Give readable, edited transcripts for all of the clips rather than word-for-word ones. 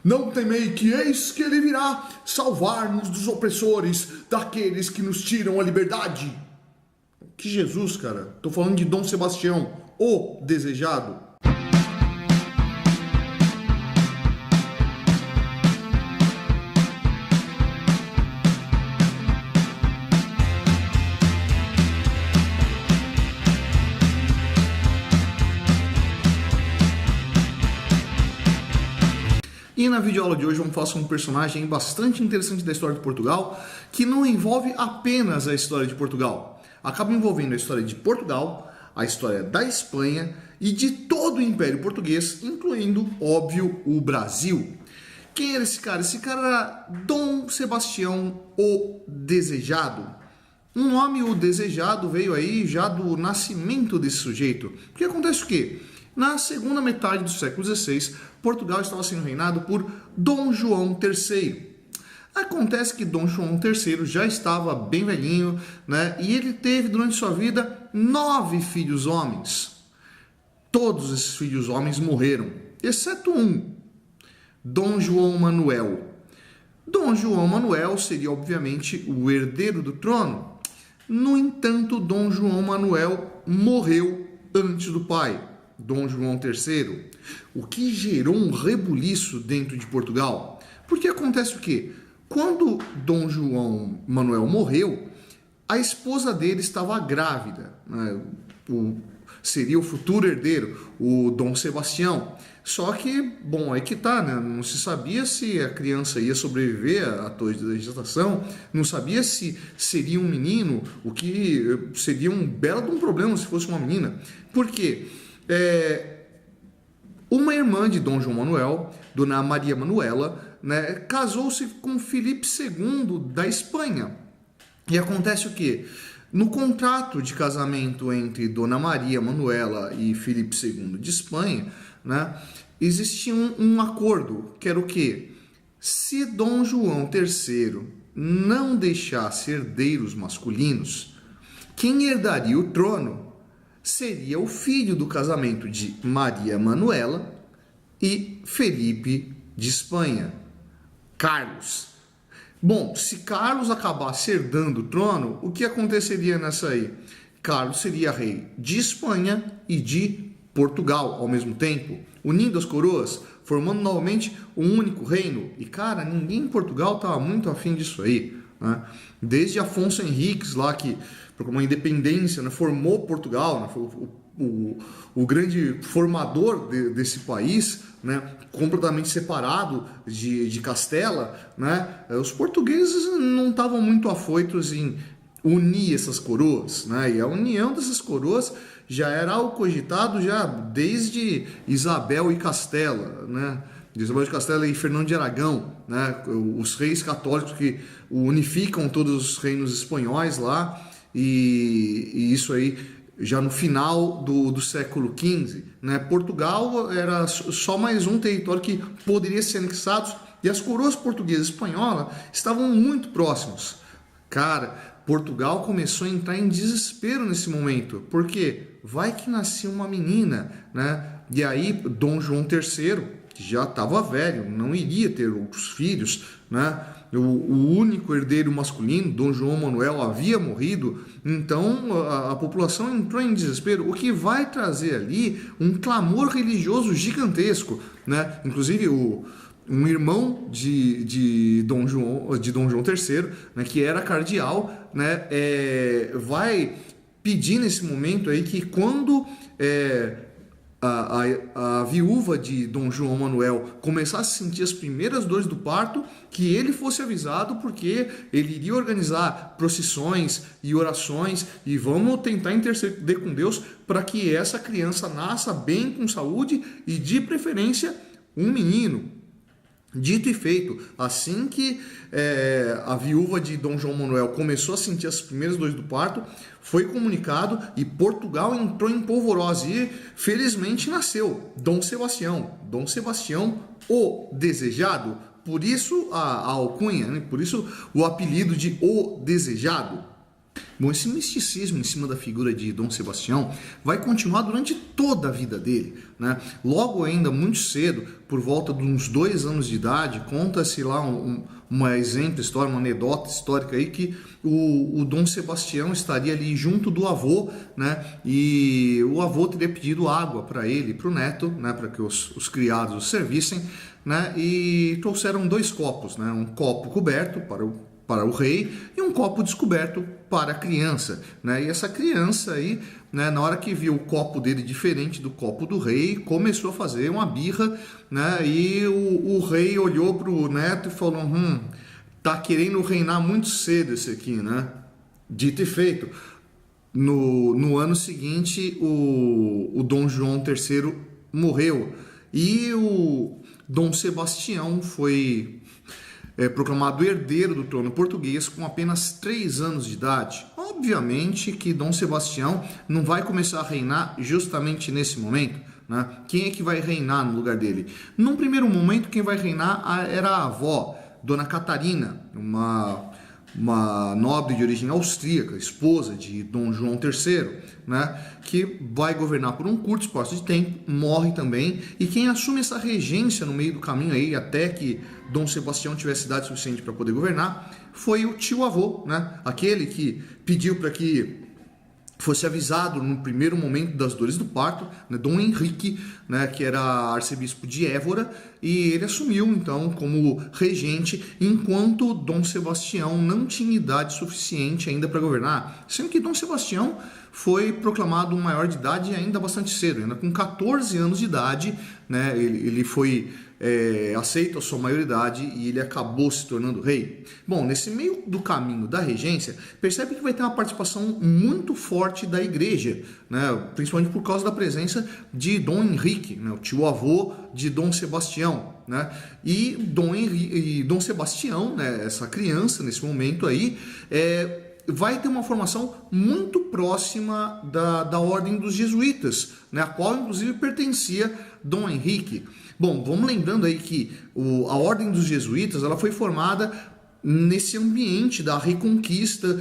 Não temei que eis que ele virá salvar-nos dos opressores, daqueles que nos tiram a liberdade. Que Jesus, cara? Tô falando de Dom Sebastião, o desejado. E na videoaula de hoje vamos falar sobre um personagem bastante interessante da história de Portugal, que não envolve apenas a história de Portugal. Acaba envolvendo a história de Portugal, a história da Espanha e de todo o Império Português, incluindo, óbvio, o Brasil. Quem era esse cara? Esse cara era Dom Sebastião o Desejado. Um nome, o Desejado, veio aí já do nascimento desse sujeito. Porque acontece o quê? Na segunda metade do século XVI, Portugal estava sendo reinado por Dom João III. Acontece que Dom João III já estava bem velhinho, né? E ele teve durante sua vida 9 filhos homens. Todos esses filhos homens morreram, exceto um, Dom João Manuel. Dom João Manuel seria, obviamente, o herdeiro do trono. No entanto, Dom João Manuel morreu antes do pai, Dom João III, o que gerou um rebuliço dentro de Portugal. Porque acontece o quê? Quando Dom João Manuel morreu, a esposa dele estava grávida, né? Seria o futuro herdeiro, o Dom Sebastião. Só que, bom, aí que tá, né? Não se sabia se a criança ia sobreviver à torre da gestação, não sabia se seria um menino, o que seria um belo de um problema se fosse uma menina. Por quê? Uma irmã de Dom João Manuel, Dona Maria Manuela, né, casou-se com Filipe II da Espanha. E acontece o quê? No contrato de casamento entre Dona Maria Manuela e Filipe II de Espanha, né, existia um acordo, que era o quê? Se Dom João III não deixasse herdeiros masculinos, quem herdaria o trono seria o filho do casamento de Maria Manuela e Felipe de Espanha, Carlos. Bom, se Carlos acabasse herdando o trono, o que aconteceria nessa aí? Carlos seria rei de Espanha e de Portugal ao mesmo tempo, unindo as coroas, formando novamente um único reino. E cara, ninguém em Portugal estava muito afim disso aí, né? Desde Afonso Henriques lá, que proclamou a independência, né, formou Portugal, né, foi o grande formador desse país, né, completamente separado de Castela, né. Os portugueses não estavam muito afoitos em unir essas coroas, né, e a união dessas coroas já era algo cogitado já desde Isabel e Castela, né, de Isabel de Castela e Fernando de Aragão, né, os reis católicos que unificam todos os reinos espanhóis lá. E isso aí já no final do século XV, né? Portugal era só mais um território que poderia ser anexado e as coroas portuguesa e espanhola estavam muito próximos. Cara, Portugal começou a entrar em desespero nesse momento, porque vai que nascia uma menina, né? E aí Dom João III, que já estava velho, não iria ter outros filhos, né? O único herdeiro masculino, Dom João Manuel, havia morrido, então a população entrou em desespero, o que vai trazer ali um clamor religioso gigantesco, né? Inclusive um irmão de Dom João III, né, que era cardeal, né, vai pedir nesse momento aí que quando a viúva de Dom João Manuel começasse a sentir as primeiras dores do parto, que ele fosse avisado, porque ele iria organizar procissões e orações e vamos tentar interceder com Deus para que essa criança nasça bem, com saúde e de preferência um menino. Dito e feito, assim que a viúva de Dom João Manuel começou a sentir as primeiras dores do parto, foi comunicado e Portugal entrou em polvorosa e felizmente nasceu Dom Sebastião o Desejado, por isso a alcunha, né? Por isso o apelido de o Desejado. Bom, esse misticismo em cima da figura de Dom Sebastião vai continuar durante toda a vida dele, né? Logo ainda, muito cedo, por volta de uns 2 anos de idade, conta-se lá uma exemplo histórico, uma anedota histórica aí que o Dom Sebastião estaria ali junto do avô, né? E o avô teria pedido água para ele, para o neto, né? Para que os criados o servissem, né? E trouxeram 2 copos, né? Um copo coberto para o rei e um copo descoberto para a criança, né? E essa criança aí, né, na hora que viu o copo dele diferente do copo do rei, começou a fazer uma birra, né? E o rei olhou para o neto e falou: tá querendo reinar muito cedo esse aqui, né? Dito e feito. No ano seguinte, o Dom João III morreu e o Dom Sebastião foi proclamado herdeiro do trono português com apenas 3 anos de idade. Obviamente que Dom Sebastião não vai começar a reinar justamente nesse momento, né? Quem é que vai reinar no lugar dele? Num primeiro momento, quem vai reinar era a avó, Dona Catarina, uma nobre de origem austríaca, esposa de Dom João III, né, que vai governar por um curto espaço de tempo, morre também, e quem assume essa regência no meio do caminho aí, até que Dom Sebastião tivesse idade suficiente para poder governar, foi o tio-avô, né, aquele que pediu para que fosse avisado no primeiro momento das dores do parto, né, Dom Henrique, né, que era arcebispo de Évora, e ele assumiu então como regente, enquanto Dom Sebastião não tinha idade suficiente ainda para governar, sendo que Dom Sebastião foi proclamado maior de idade ainda bastante cedo, ainda com 14 anos de idade, né, ele foi aceito a sua maioridade e ele acabou se tornando rei. Bom, nesse meio do caminho da regência, percebe que vai ter uma participação muito forte da igreja, né? Principalmente por causa da presença de Dom Henrique, né? O tio-avô de Dom Sebastião, né? E Dom Sebastião, né? Essa criança nesse momento aí, vai ter uma formação muito próxima da ordem dos jesuítas, né? A qual inclusive pertencia Dom Henrique. Bom, vamos lembrando aí que a ordem dos jesuítas ela foi formada nesse ambiente da Reconquista,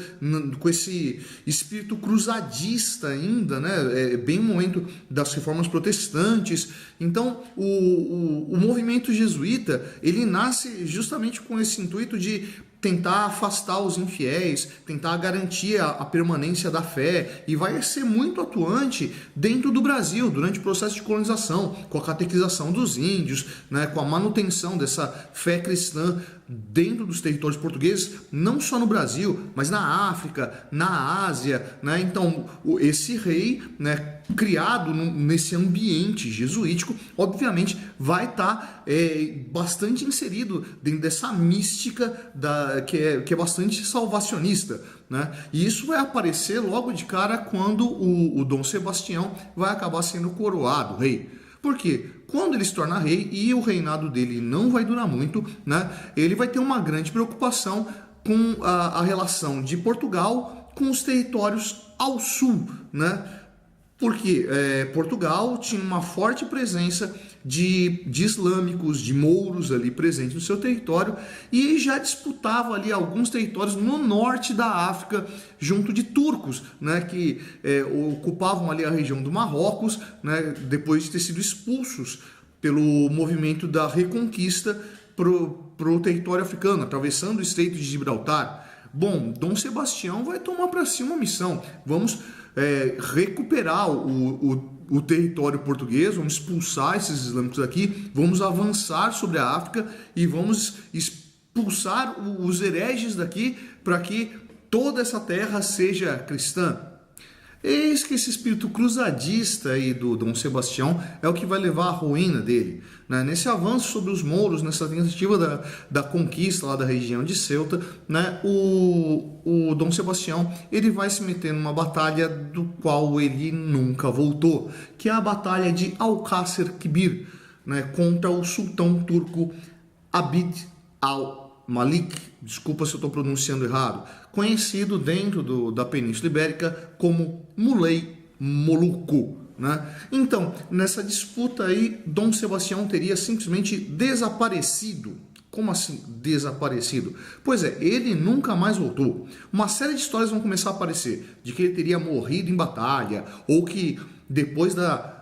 com esse espírito cruzadista ainda, né? É bem o momento das reformas protestantes. Então, o movimento jesuíta, ele nasce justamente com esse intuito de tentar afastar os infiéis, tentar garantir a permanência da fé, e vai ser muito atuante dentro do Brasil, durante o processo de colonização, com a catequização dos índios, né, com a manutenção dessa fé cristã dentro dos territórios portugueses, não só no Brasil, mas na África, na Ásia, né? Então, esse rei, né, criado nesse ambiente jesuítico, obviamente vai estar bastante inserido dentro dessa mística que é bastante salvacionista, né? E isso vai aparecer logo de cara quando o Dom Sebastião vai acabar sendo coroado rei. Por quê? Quando ele se torna rei, e o reinado dele não vai durar muito, né, ele vai ter uma grande preocupação com a relação de Portugal com os territórios ao sul, né? Porque Portugal tinha uma forte presença de islâmicos, de mouros ali presentes no seu território, e já disputava ali alguns territórios no norte da África, junto de turcos, né, que ocupavam ali a região do Marrocos, né, depois de ter sido expulsos pelo movimento da Reconquista para o território africano, atravessando o Estreito de Gibraltar. Bom, Dom Sebastião vai tomar para si uma missão. Vamos recuperar o território português, vamos expulsar esses islâmicos daqui, vamos avançar sobre a África e vamos expulsar os hereges daqui para que toda essa terra seja cristã. Eis que esse espírito cruzadista aí do Dom Sebastião é o que vai levar à ruína dele, né? Nesse avanço sobre os mouros, nessa tentativa da conquista lá da região de Ceuta, né? O Dom Sebastião ele vai se meter numa batalha do qual ele nunca voltou, que é a batalha de Alcácer Quibir, né? Contra o sultão turco Abd al-Malik, desculpa se eu estou pronunciando errado, conhecido dentro da Península Ibérica como Muley Molucco, né? Então, nessa disputa aí, Dom Sebastião teria simplesmente desaparecido Como assim desaparecido? Pois é, ele nunca mais voltou. Uma série de histórias vão começar a aparecer, de que ele teria morrido em batalha, ou que depois da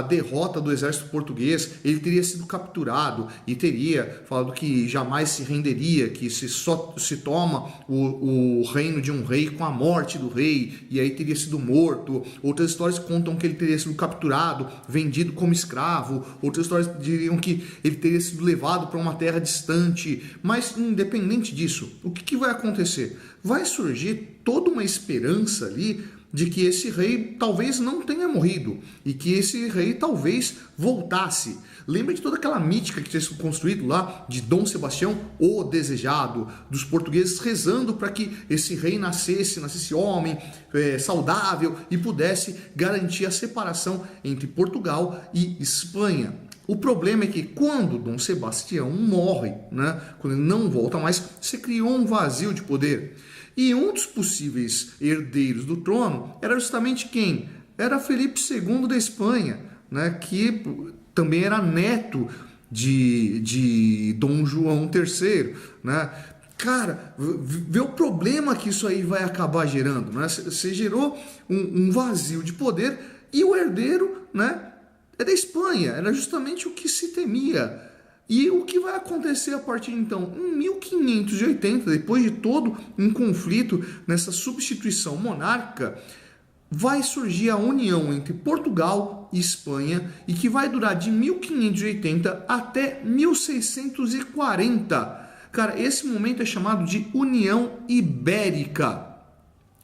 derrota do exército português, ele teria sido capturado e teria falado que jamais se renderia, que só se toma o reino de um rei com a morte do rei, e aí teria sido morto. Outras histórias contam que ele teria sido capturado, vendido como escravo. Outras histórias diriam que ele teria sido levado para uma terra distante. Mas, independente disso, o que vai acontecer? Vai surgir toda uma esperança ali de que esse rei talvez não tenha morrido e que esse rei talvez voltasse. Lembra de toda aquela mítica que tinha sido construído lá de Dom Sebastião, o desejado, dos portugueses rezando para que esse rei nascesse homem, saudável e pudesse garantir a separação entre Portugal e Espanha. O problema é que quando Dom Sebastião morre, né, quando ele não volta mais, se criou um vazio de poder. E um dos possíveis herdeiros do trono era justamente quem? Era Felipe II da Espanha, né, que também era neto de Dom João III, né? Cara, vê o problema que isso aí vai acabar gerando, né? Você gerou um vazio de poder e o herdeiro, né, é da Espanha, era justamente o que se temia. E o que vai acontecer a partir de então? Em 1580, depois de todo um conflito nessa substituição monárquica, vai surgir a união entre Portugal e Espanha e que vai durar de 1580 até 1640. Cara, esse momento é chamado de União Ibérica.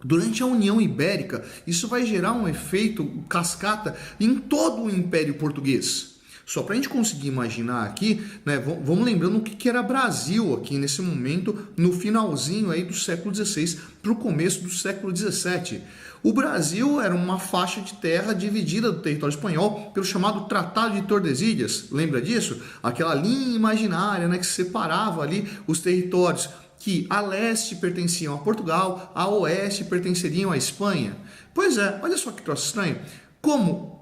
Durante a União Ibérica, isso vai gerar um efeito cascata em todo o Império Português. Só para a gente conseguir imaginar aqui, né, vamos lembrando o que era Brasil aqui nesse momento, no finalzinho aí do século XVI para o começo do século XVII. O Brasil era uma faixa de terra dividida do território espanhol pelo chamado Tratado de Tordesilhas. Lembra disso? Aquela linha imaginária, né, que separava ali os territórios que a leste pertenciam a Portugal, a oeste pertenceriam à Espanha. Pois é, olha só que troço estranho. Como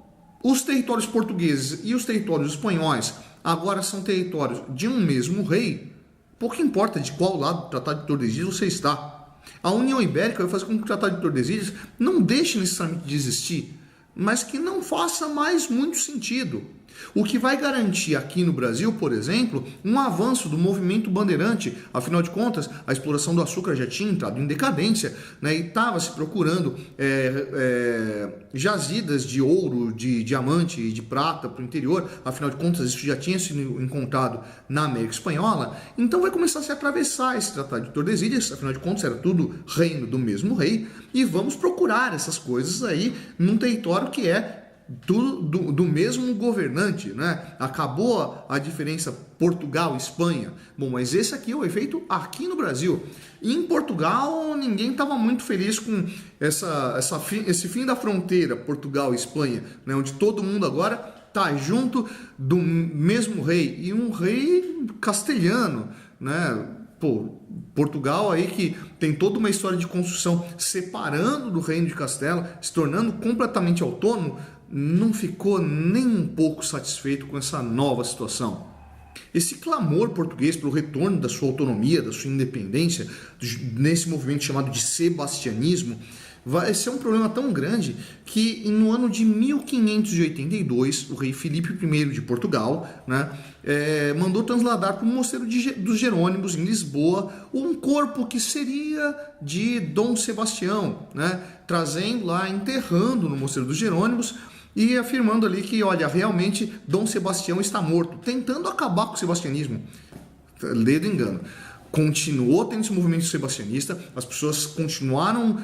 os territórios portugueses e os territórios espanhóis agora são territórios de um mesmo rei, pouco importa de qual lado do Tratado de Tordesilhas você está. A União Ibérica vai fazer com que o Tratado de Tordesilhas não deixe necessariamente de existir, mas que não faça mais muito sentido. O que vai garantir aqui no Brasil, por exemplo, um avanço do movimento bandeirante. Afinal de contas, a exploração do açúcar já tinha entrado em decadência, né, e estava se procurando jazidas de ouro, de diamante e de prata para o interior. Afinal de contas, isso já tinha sido encontrado na América Espanhola. Então vai começar a se atravessar esse Tratado de Tordesilhas. Afinal de contas, era tudo reino do mesmo rei. E vamos procurar essas coisas aí num território que é do mesmo governante, né? Acabou a diferença Portugal e Espanha. Bom, mas esse aqui é o efeito aqui no Brasil. E em Portugal, ninguém estava muito feliz com esse fim da fronteira Portugal e Espanha, né? Onde todo mundo agora tá junto do mesmo rei. E um rei castelhano, né? Pô, Portugal aí que tem toda uma história de construção separando do reino de Castela, se tornando completamente autônomo, não ficou nem um pouco satisfeito com essa nova situação. Esse clamor português pelo retorno da sua autonomia, da sua independência, nesse movimento chamado de sebastianismo, vai ser um problema tão grande que no ano de 1582, o rei Filipe I de Portugal, né, mandou trasladar para o mosteiro dos Jerônimos, em Lisboa, um corpo que seria de Dom Sebastião, né, trazendo lá, enterrando no mosteiro dos Jerônimos, e afirmando ali que, olha, realmente Dom Sebastião está morto, tentando acabar com o sebastianismo. Lê do engano. Continuou tendo esse movimento sebastianista, as pessoas continuaram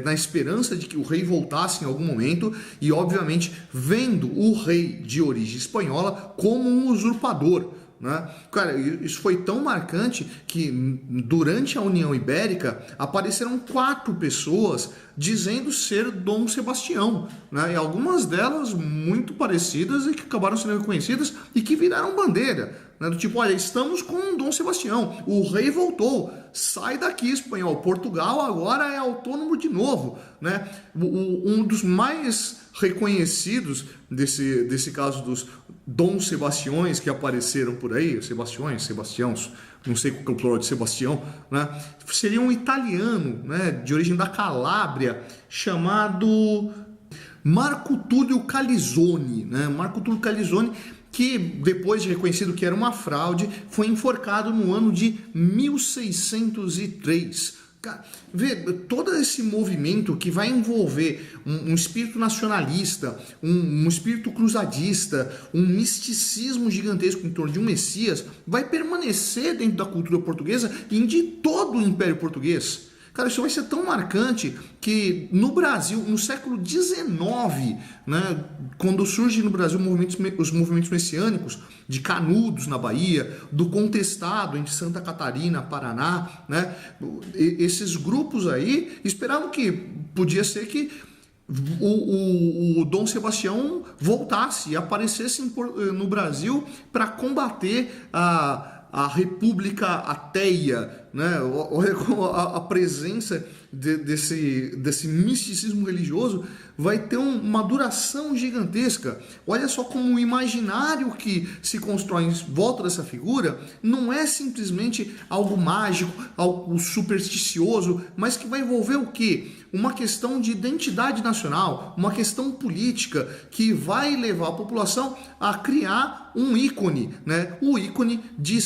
na esperança de que o rei voltasse em algum momento e, obviamente, vendo o rei de origem espanhola como um usurpador, né? Cara, isso foi tão marcante que durante a União Ibérica apareceram 4 pessoas dizendo ser Dom Sebastião, né? E algumas delas muito parecidas e que acabaram sendo reconhecidas e que viraram bandeira, né? Do tipo, olha, estamos com Dom Sebastião, o rei voltou, sai daqui, espanhol, Portugal agora é autônomo de novo, né? Um dos mais reconhecidos desse caso dos Dom Sebastiões que apareceram por aí, Sebastiãos, não sei qual é o plural de Sebastião, né? Seria um italiano, né, de origem da Calábria, chamado Marco Túlio Calizone, né? Marco Túlio Calizone, que depois de reconhecido que era uma fraude, foi enforcado no ano de 1603. Vê, todo esse movimento que vai envolver um espírito nacionalista, um espírito cruzadista, um misticismo gigantesco em torno de um Messias, vai permanecer dentro da cultura portuguesa e de todo o Império Português. Cara, isso vai ser tão marcante que no Brasil, no século XIX, né, quando surgem no Brasil os movimentos messiânicos de Canudos na Bahia, do Contestado em Santa Catarina, Paraná, né, esses grupos aí esperavam que podia ser que o Dom Sebastião voltasse e aparecesse no Brasil para combater a República Ateia, né? A presença desse misticismo religioso vai ter uma duração gigantesca. Olha só como o imaginário que se constrói em volta dessa figura não é simplesmente algo mágico, algo supersticioso, mas que vai envolver o quê? Uma questão de identidade nacional, uma questão política que vai levar a população a criar um ícone, né? O ícone de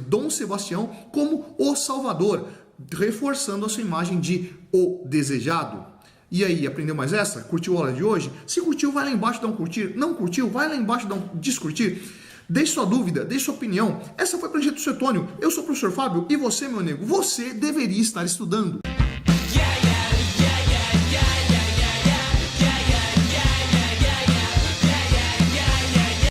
Dom Sebastião como o Salvador, reforçando a sua imagem de o desejado. E aí, aprendeu mais essa? Curtiu a aula de hoje? Se curtiu, vai lá embaixo e dá um curtir. Não curtiu, vai lá embaixo e dá um descurtir. Deixe sua dúvida, deixe sua opinião. Essa foi a Projeto Suetônio. Eu sou o professor Fábio e você, meu amigo, você deveria estar estudando.